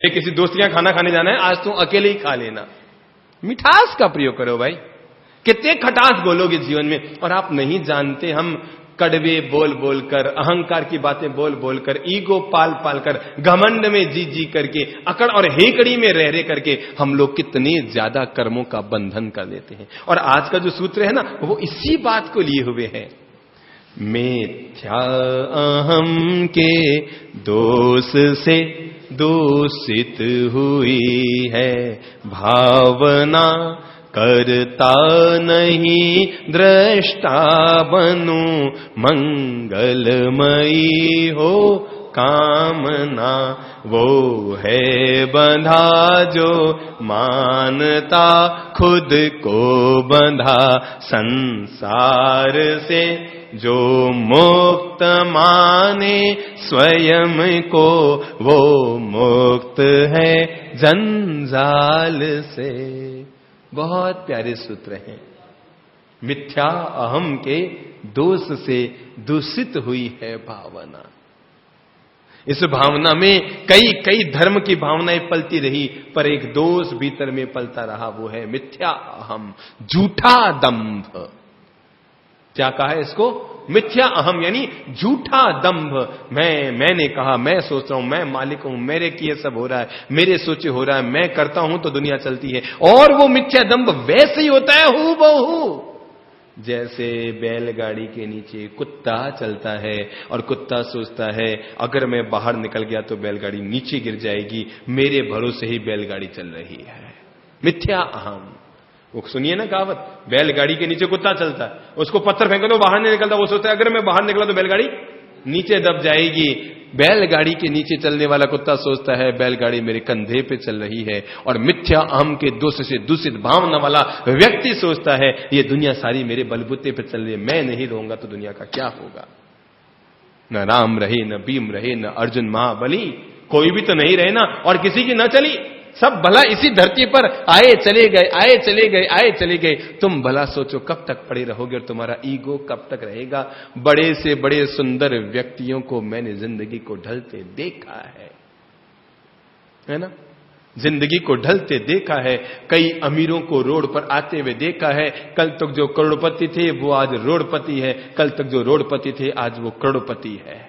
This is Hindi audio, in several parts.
ये किसी दोस्त के यहाँ खाना खाने जाना है, आज तुम अकेले ही खा लेना। मिठास का प्रयोग करो भाई, कितने खटास बोलोगे जीवन में। और आप नहीं जानते, हम कड़वे बोल बोलकर, अहंकार की बातें बोल बोलकर, ईगो पाल पाल कर, घमंड में जी जी करके, अकड़ और हेकड़ी में रह रहे करके हम लोग कितने ज्यादा कर्मों का बंधन कर लेते हैं। और आज का जो सूत्र है ना, वो इसी बात को लिए हुए है। मिथ्या अहम के दोष से दूषित हुई है भावना, करता नहीं दृष्टा बनूं, मंगलमयी हो कामना। वो है बंधा जो मानता खुद को बंधा, संसार से जो मुक्त माने स्वयं को, वो मुक्त है जंजाल से। बहुत प्यारे सूत्र हैं। मिथ्या अहम के दोष से दूषित हुई है भावना। इस भावना में कई कई धर्म की भावनाएं पलती रही, पर एक दोष भीतर में पलता रहा, वो है मिथ्या अहम, झूठा दंभ। क्या कहा है इसको? मिथ्या अहम, यानी झूठा दंभ। मैंने कहा, मैं सोच रहा हूं, मैं मालिक हूं, मेरे किए सब हो रहा है, मेरे सोचे हो रहा है, मैं करता हूं तो दुनिया चलती है। और वो मिथ्या दंभ वैसे ही होता है हूबहू जैसे बैलगाड़ी के नीचे कुत्ता चलता है और कुत्ता सोचता है अगर मैं बाहर निकल गया तो बैलगाड़ी नीचे गिर जाएगी, मेरे भरोसे ही बैलगाड़ी चल रही है। मिथ्या अहम। वो सुनिए ना कहावत, बैलगाड़ी के नीचे कुत्ता चलता है, उसको पत्थर फेंको तो बाहर नहीं निकलता, वो सोचता है अगर मैं बाहर निकला तो बैलगाड़ी नीचे दब जाएगी। बैलगाड़ी के नीचे चलने वाला कुत्ता सोचता है बैलगाड़ी मेरे कंधे पे चल रही है। और मिथ्या अहम के दोष से दूषित भावना वाला व्यक्ति सोचता है ये दुनिया सारी मेरे बलबूते पे चल रही है, मैं नहीं रहूंगा तो दुनिया का क्या होगा। न राम रहे, न भीम रहे, न अर्जुन महाबली, कोई भी तो नहीं रहे ना, और किसी की न चली। सब भला इसी धरती पर आए चले गए, आए चले गए, आए चले गए। तुम भला सोचो कब तक पड़े रहोगे और तुम्हारा ईगो कब तक रहेगा। बड़े से बड़े सुंदर व्यक्तियों को मैंने जिंदगी को ढलते देखा है ना, जिंदगी को ढलते देखा है। कई अमीरों को रोड पर आते हुए देखा है। कल तक जो करोड़पति थे वो आज रोडपति है, कल तक जो रोडपति थे आज वो करोड़पति है।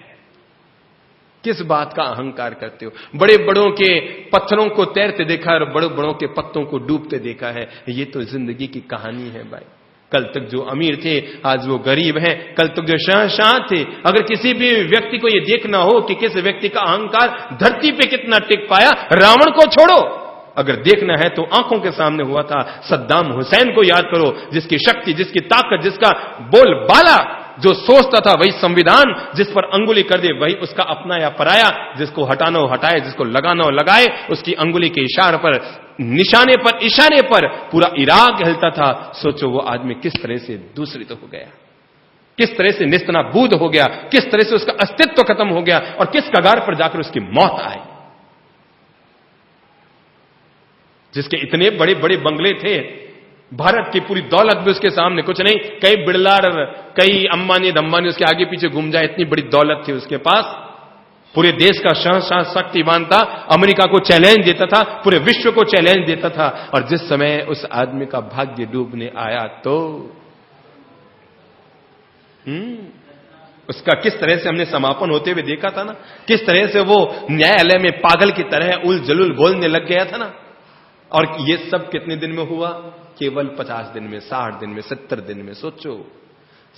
किस बात का अहंकार करते हो? बड़े बड़ों के पत्थरों को तैरते देखा और बड़े बड़ों के पत्तों को डूबते देखा है। ये तो जिंदगी की कहानी है भाई। कल तक जो अमीर थे आज वो गरीब हैं, कल तक जो शाह थे। अगर किसी भी व्यक्ति को ये देखना हो कि किस व्यक्ति का अहंकार धरती पे कितना टिक पाया, रावण को छोड़ो, अगर देखना है तो आंखों के सामने हुआ था सद्दाम हुसैन को याद करो, जिसकी शक्ति, जिसकी ताकत, जिसका बोलबाला, जो सोचता था वही संविधान, जिस पर अंगुली कर दे वही उसका अपना या पराया, जिसको हटाना हो हटाए, जिसको लगाना हो लगाए, उसकी अंगुली के इशारे पर, निशाने पर, इशारे पर पूरा इराक हिलता था। सोचो वो आदमी किस तरह से दूसरी तो हो गया, किस तरह से निस्तनाबूद हो गया, किस तरह से उसका अस्तित्व खत्म हो गया और किस कगार पर जाकर उसकी मौत आई। जिसके इतने बड़े बड़े बंगले थे, भारत की पूरी दौलत भी उसके सामने कुछ नहीं, कई बिड़ला, कई अंबानी धंबानी उसके आगे पीछे घूम जाए, इतनी बड़ी दौलत थी उसके पास। पूरे देश का शाह शक्तिमान था, अमेरिका को चैलेंज देता था, पूरे विश्व को चैलेंज देता था। और जिस समय उस आदमी का भाग्य डूबने आया तो उसका किस तरह से हमने समापन होते हुए देखा था ना, किस तरह से वो न्यायालय में पागल की तरह उल जलूल बोलने लग गया था ना। और ये सब कितने दिन में हुआ? केवल 50 दिन में, 60 दिन में, 70 दिन में। सोचो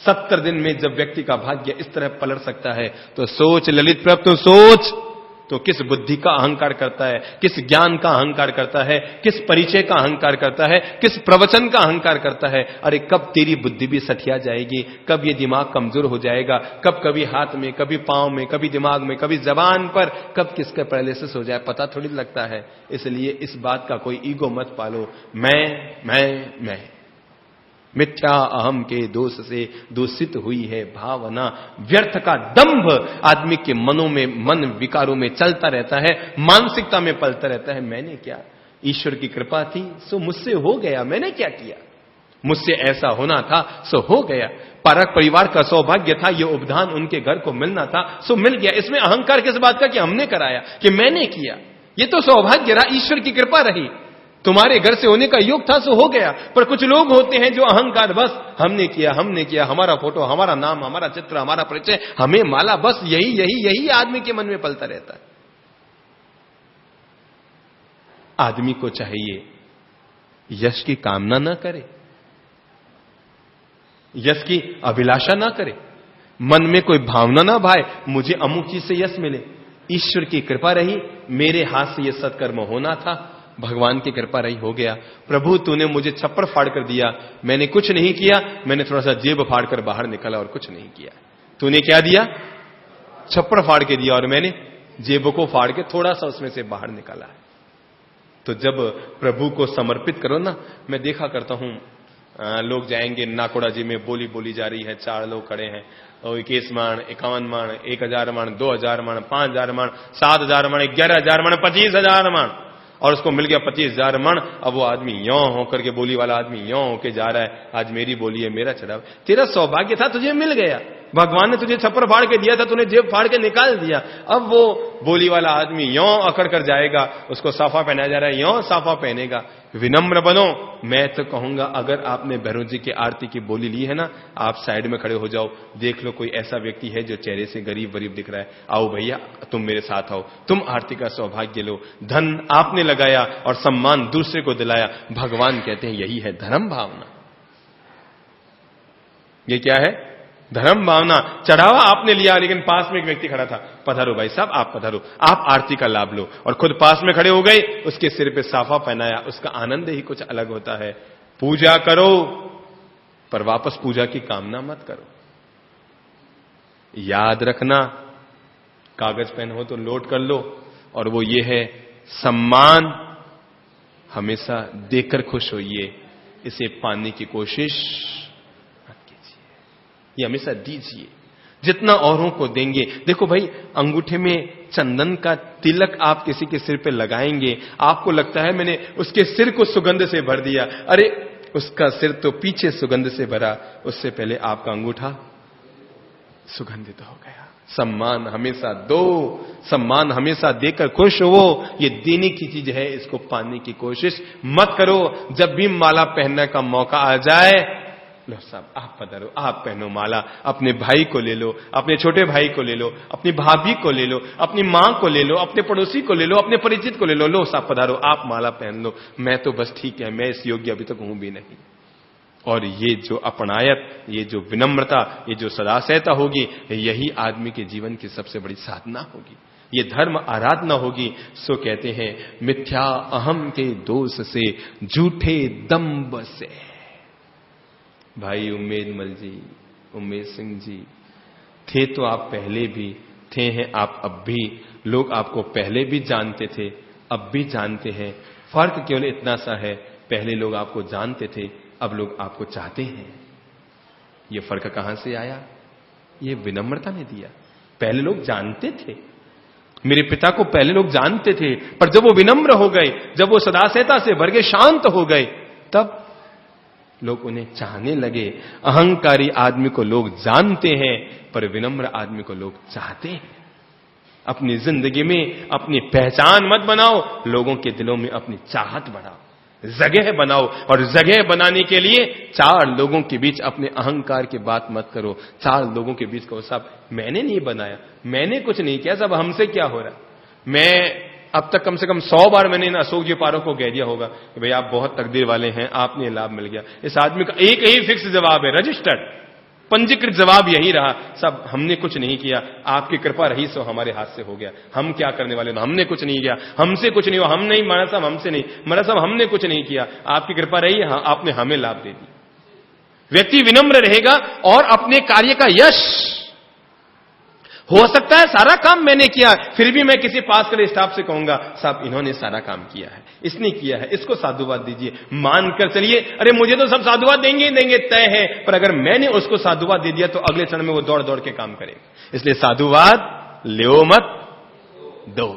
70 दिन में जब व्यक्ति का भाग्य इस तरह पलट सकता है तो सोच ललित प्रभु, तो सोच तो किस बुद्धि का अहंकार करता है, किस ज्ञान का अहंकार करता है, किस परिचय का अहंकार करता है, किस प्रवचन का अहंकार करता है। अरे कब तेरी बुद्धि भी सठिया जाएगी, कब ये दिमाग कमजोर हो जाएगा, कब कभी हाथ में, कभी पांव में, कभी दिमाग में, कभी जबान पर, कब किसका पैरालिसिस हो जाए पता थोड़ी लगता है। इसलिए इस बात का कोई ईगो मत पालो, मैं। मिथ्या अहम के दोष से दूषित हुई है भावना। व्यर्थ का दंभ आदमी के मनों में, मन विकारों में चलता रहता है, मानसिकता में पलता रहता है। मैंने क्या, ईश्वर की कृपा थी सो मुझसे हो गया, मैंने क्या किया, मुझसे ऐसा होना था सो हो गया, परक परिवार का सौभाग्य था, ये उपधान उनके घर को मिलना था सो मिल गया। इसमें अहंकार किस बात का कि हमने कराया, कि मैंने किया। ये तो सौभाग्य रहा, ईश्वर की कृपा रही, तुम्हारे घर से होने का योग था सो हो गया। पर कुछ लोग होते हैं जो अहंकार, बस हमने किया, हमारा फोटो, हमारा नाम, हमारा चित्र, हमारा परिचय, हमें माला, बस यही आदमी के मन में पलता रहता है। आदमी को चाहिए यश की कामना ना करे, यश की अभिलाषा ना करे, मन में कोई भावना ना भाए मुझे अमुक चीज से यश मिले। ईश्वर की कृपा रही, मेरे हाथ से यह सत्कर्म होना था, भगवान की कृपा रही, हो गया। प्रभु तूने मुझे छप्पर फाड़ कर दिया, मैंने कुछ नहीं किया, मैंने थोड़ा सा जेब फाड़ कर बाहर निकला और कुछ नहीं किया। तूने क्या दिया? छप्पर फाड़ के दिया और मैंने जेब को फाड़ के थोड़ा सा उसमें से बाहर निकाला है। तो जब प्रभु को समर्पित करो ना, मैं देखा करता हूं लोग जाएंगे नाकोड़ा जी में, बोली बोली जा रही है, 4 लोग खड़े हैं, 21 माण, 51 माण, 1000 माण, 2000 माण, 5000 माण, 7000 माण, 11000 माण, 25000 माण, और उसको मिल गया 25000 मण। अब वो आदमी यों होकर के, बोली वाला आदमी यों होकर जा रहा है, आज मेरी बोली है, मेरा चढ़ाव। तेरा सौभाग्य था, तुझे मिल गया, भगवान ने तुझे छप्पर फाड़ के दिया था, तूने जेब फाड़ के निकाल दिया। अब वो बोली वाला आदमी यों अकड़ कर जाएगा, उसको साफा पहनाया जा रहा है, यों साफा पहनेगा। विनम्र बनो। मैं तो कहूंगा अगर आपने भैरव जी की आरती की बोली ली है ना, आप साइड में खड़े हो जाओ, देख लो कोई ऐसा व्यक्ति है जो चेहरे से गरीब वरीब दिख रहा है, आओ भैया तुम मेरे साथ आओ, तुम आरती का सौभाग्य लो। धन आपने लगाया और सम्मान दूसरे को दिलाया। भगवान कहते हैं यही है धर्म भावना। ये क्या है? धर्म भावना। चढ़ावा आपने लिया, लेकिन पास में एक व्यक्ति खड़ा था, पधारो भाई साहब, आप पधारो, आप आरती का लाभ लो, और खुद पास में खड़े हो गए, उसके सिर पे साफा पहनाया। उसका आनंद ही कुछ अलग होता है। पूजा करो पर वापस पूजा की कामना मत करो। याद रखना, कागज पेन हो तो लोड कर लो, और वो ये है सम्मान हमेशा देकर खुश होइए, इसे पाने की कोशिश ये हमेशा दीजिए जितना औरों को देंगे। देखो भाई, अंगूठे में चंदन का तिलक आप किसी के सिर पे लगाएंगे, आपको लगता है मैंने उसके सिर को सुगंध से भर दिया, अरे उसका सिर तो पीछे सुगंध से भरा, उससे पहले आपका अंगूठा सुगंधित हो गया। सम्मान हमेशा दो, सम्मान हमेशा देकर खुश हो। ये देने की चीज है, इसको पाने की कोशिश मत करो। जब भी माला पहनने का मौका आ जाए, लो साहब आप पधारो, आप पहनो माला, अपने भाई को ले लो, अपने छोटे भाई को ले लो, अपनी भाभी को ले लो, अपनी मां को ले लो, अपने पड़ोसी को ले लो, अपने परिचित को ले लो, लो साहब पधारो, आप माला पहन लो, मैं तो बस ठीक है, मैं इस योग्य अभी तक हूं भी नहीं। और ये जो अपनायत, ये जो विनम्रता, ये जो सदासहता होगी, यही आदमी के जीवन की सबसे बड़ी साधना होगी, ये धर्म आराधना होगी। सो कहते हैं मिथ्या अहम के दोष से, झूठे दंभ से। भाई उम्मेद मल जी, उम्मेद सिंह जी, थे तो आप पहले भी, थे हैं आप अब भी, लोग आपको पहले भी जानते थे, अब भी जानते हैं। फर्क केवल इतना सा है, पहले लोग आपको जानते थे, अब लोग आपको चाहते हैं। ये फर्क कहां से आया? ये विनम्रता ने दिया। पहले लोग जानते थे, मेरे पिता को पहले लोग जानते थे, पर जब वो विनम्र हो गए, जब वो सदासहता से भर के शांत हो गए, तब लोग उन्हें चाहने लगे। अहंकारी आदमी को लोग जानते हैं, पर विनम्र आदमी को लोग चाहते हैं। अपनी जिंदगी में अपनी पहचान मत बनाओ, लोगों के दिलों में अपनी चाहत बढ़ाओ, जगह बनाओ। और जगह बनाने के लिए 4 लोगों के बीच अपने अहंकार की बात मत करो। 4 लोगों के बीच कहो साहब मैंने नहीं बनाया, मैंने कुछ नहीं किया, सब हमसे क्या हो रहा। मैं अब तक कम से कम 100 बार मैंने इन अशोक जी पारों को कह दिया होगा कि भाई आप बहुत तकदीर वाले हैं, आपने लाभ मिल गया। इस आदमी का एक ही फिक्स जवाब है, रजिस्टर्ड पंजीकृत जवाब यही रहा, सब हमने कुछ नहीं किया, आपकी कृपा रही सो हमारे हाथ से हो गया, हम क्या करने वाले, हमने कुछ नहीं किया, हमसे कुछ नहीं हुआ, हम नहीं मारा साहब, हमसे नहीं मारा साहब, हमने कुछ नहीं किया, आपकी कृपा रही, हाँ आपने हमें लाभ दे दी। व्यक्ति विनम्र रहेगा और अपने कार्य का यश, हो सकता है सारा काम मैंने किया, फिर भी मैं किसी पास के स्टाफ से कहूंगा साहब इन्होंने सारा काम किया है, इसने किया है, इसको साधुवाद दीजिए, मानकर चलिए। अरे मुझे तो सब साधुवाद देंगे ही देंगे, तय है, पर अगर मैंने उसको साधुवाद दे दिया तो अगले क्षण में वो दौड़ दौड़ के काम करेगा। इसलिए साधुवाद लो मत दो।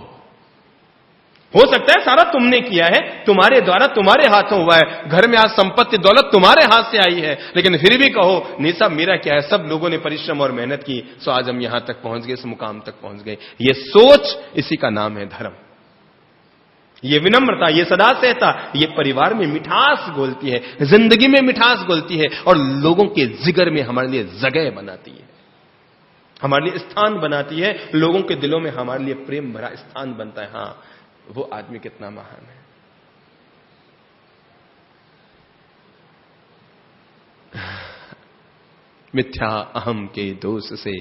हो सकता है सारा तुमने किया है, तुम्हारे द्वारा तुम्हारे हाथों हुआ है, घर में आज संपत्ति दौलत तुम्हारे हाथ से आई है, लेकिन फिर भी कहो नहीं साहब मेरा क्या है, सब लोगों ने परिश्रम और मेहनत की, सो आज हम यहां तक पहुंच गए, इस मुकाम तक पहुंच गए। ये सोच, इसी का नाम है धर्म। ये विनम्रता, ये सदा सहता, ये परिवार में मिठास घोलती है, जिंदगी में मिठास घोलती है और लोगों के जिगर में हमारे लिए जगह बनाती है, हमारे लिए स्थान बनाती है, लोगों के दिलों में हमारे लिए प्रेम भरा स्थान बनता है। हां, वो आदमी कितना महान है। मिथ्या अहम के दोष से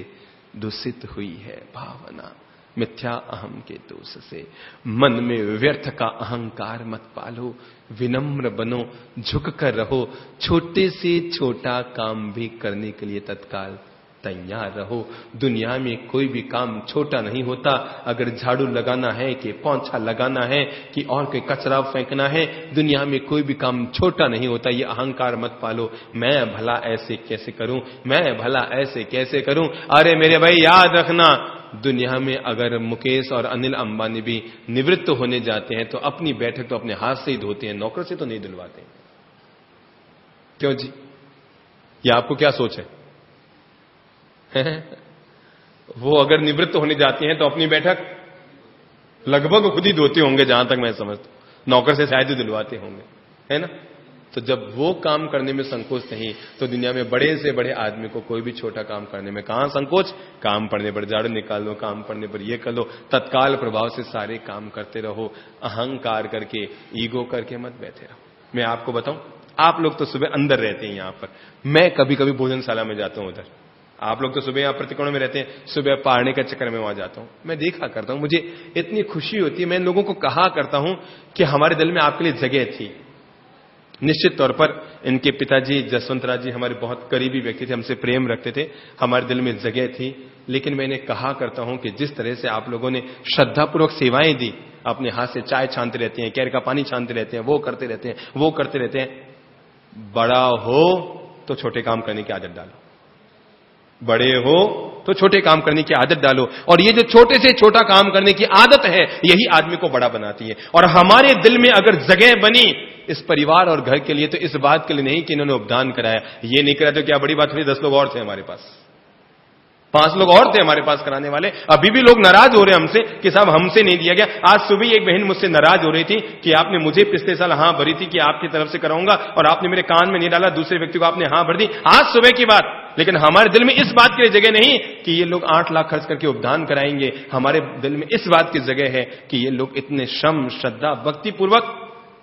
दूषित हुई है भावना, मिथ्या अहम के दोष से मन में व्यर्थ का अहंकार मत पालो, विनम्र बनो, झुक कर रहो, छोटे से छोटा काम भी करने के लिए तत्काल तैयार रहो। दुनिया में कोई भी काम छोटा नहीं होता। अगर झाड़ू लगाना है कि पोंछा लगाना है कि और कोई कचरा फेंकना है, दुनिया में कोई भी काम छोटा नहीं होता। ये अहंकार मत पालो, मैं भला ऐसे कैसे करूं, मैं भला ऐसे कैसे करूं। अरे मेरे भाई याद रखना, दुनिया में अगर मुकेश और अनिल अंबानी भी निवृत्त होने जाते हैं तो अपनी बैठक तो अपने हाथ से ही धोते हैं, नौकर से तो नहीं धुलवाते। क्यों जी, ये आपको क्या सोच है? वो अगर निवृत्त होने जाते हैं तो अपनी बैठक लगभग खुद ही धोते होंगे, जहां तक मैं समझता हूं, नौकर से शायद ही दिलवाते होंगे, है ना। तो जब वो काम करने में संकोच नहीं, तो दुनिया में बड़े से बड़े आदमी को कोई भी छोटा काम करने में कहां संकोच। काम पड़ने पर झाड़ू निकाल लो, काम पड़ने पर ये कर लो, तत्काल प्रभाव से सारे काम करते रहो। अहंकार करके, ईगो करके मत बैठे रहो। मैं आपको बताऊं, आप लोग तो सुबह अंदर रहते हैं यहां पर, मैं कभी कभी भोजनशाला में जाता हूं उधर। आप लोग तो सुबह यहां प्रतिकोण में रहते हैं, सुबह पढ़ने का चक्कर में वहां जाता हूं, मैं देखा करता हूं, मुझे इतनी खुशी होती है। मैं लोगों को कहा करता हूं कि हमारे दिल में आपके लिए जगह थी। निश्चित तौर पर इनके पिताजी जसवंतराज जी हमारे बहुत करीबी व्यक्ति थे, हमसे प्रेम रखते थे, हमारे दिल में जगह थी। लेकिन मैंने कहा करता हूं कि जिस तरह से आप लोगों ने श्रद्धापूर्वक सेवाएं दी, अपने हाथ से चाय छानते रहते हैं, कैर का पानी छानते रहते हैं, वो करते रहते हैं, वो करते रहते हैं। बड़ा हो तो छोटे काम करने की आदत डालो, बड़े हो तो छोटे काम करने की आदत डालो। और ये जो छोटे से छोटा काम करने की आदत है, यही आदमी को बड़ा बनाती है। और हमारे दिल में अगर जगह बनी इस परिवार और घर के लिए, तो इस बात के लिए नहीं कि इन्होंने उपदान कराया, ये नहीं करा तो क्या बड़ी बात हुई, 10 लोग और थे हमारे पास, 5 लोग और थे हमारे पास कराने वाले। अभी भी लोग नाराज हो रहे हैं हमसे कि साहब हमसे नहीं दिया गया। आज सुबह एक बहन मुझसे नाराज हो रही थी कि आपने मुझे पिछले साल हां भरी थी कि आपकी तरफ से कराऊंगा, और आपने मेरे कान में नहीं डाला, दूसरे व्यक्ति को आपने हां भर दी, आज सुबह की बात। लेकिन हमारे दिल में इस बात के लिए जगह नहीं कि ये लोग 8 लाख खर्च करके उपदान कराएंगे। हमारे दिल में इस बात की जगह है कि ये लोग इतने श्रम, श्रद्धा, भक्ति पूर्वक।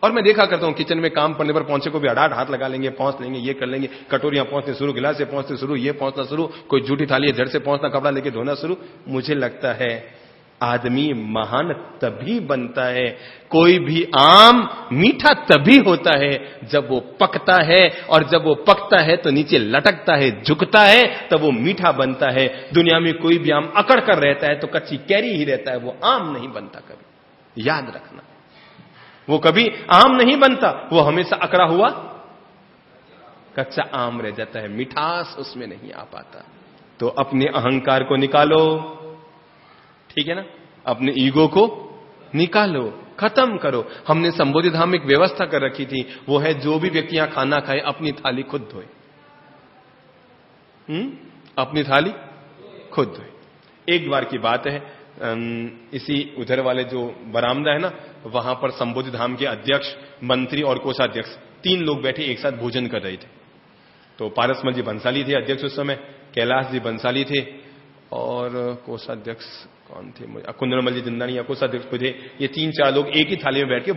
और मैं देखा करता हूं किचन में काम पड़ने पर पहुंचे को भी अड़ाट हाथ लगा लेंगे, पहुंच लेंगे, ये कर लेंगे, कटोरियां पहुंचने शुरू, गिलास से पहुंचने शुरू, ये पहुंचना शुरू, कोई जूठी थाली है झड़ से पहुंचना, कपड़ा लेके धोना शुरू। मुझे लगता है आदमी महान तभी बनता है, कोई भी आम मीठा तभी होता है जब वो पकता है, और जब वो पकता है तो नीचे लटकता है, झुकता है, तब वो मीठा बनता है। दुनिया में कोई भी आम अकड़ कर रहता है तो कच्ची कैरी ही रहता है, वो आम नहीं बनता कभी, याद रखना। वो कभी आम नहीं बनता, वो हमेशा अकड़ा हुआ कच्चा आम रह जाता है, मिठास उसमें नहीं आ पाता। तो अपने अहंकार को निकालो, ठीक है ना, अपने ईगो को निकालो, खत्म करो। हमने संबोधि धाम में एक व्यवस्था कर रखी थी, वो है जो भी व्यक्ति यहां खाना खाए अपनी थाली खुद धोए। अपनी थाली खुद धोए। एक बार की बात है, इसी उधर वाले जो बरामदा है ना, वहां पर संबोधि धाम के अध्यक्ष, मंत्री और कोषाध्यक्ष 3 लोग बैठे एक साथ भोजन कर रहे थे। तो पारसमल जी बंसाली थे अध्यक्ष उस समय, कैलाश जी बंसाली थे, और कोषाध्यक्ष कौन थे, कुंदनमल जी जिंदानी या कोषाध्यक्ष थे। ये 3-4 लोग एक ही थाली में बैठ के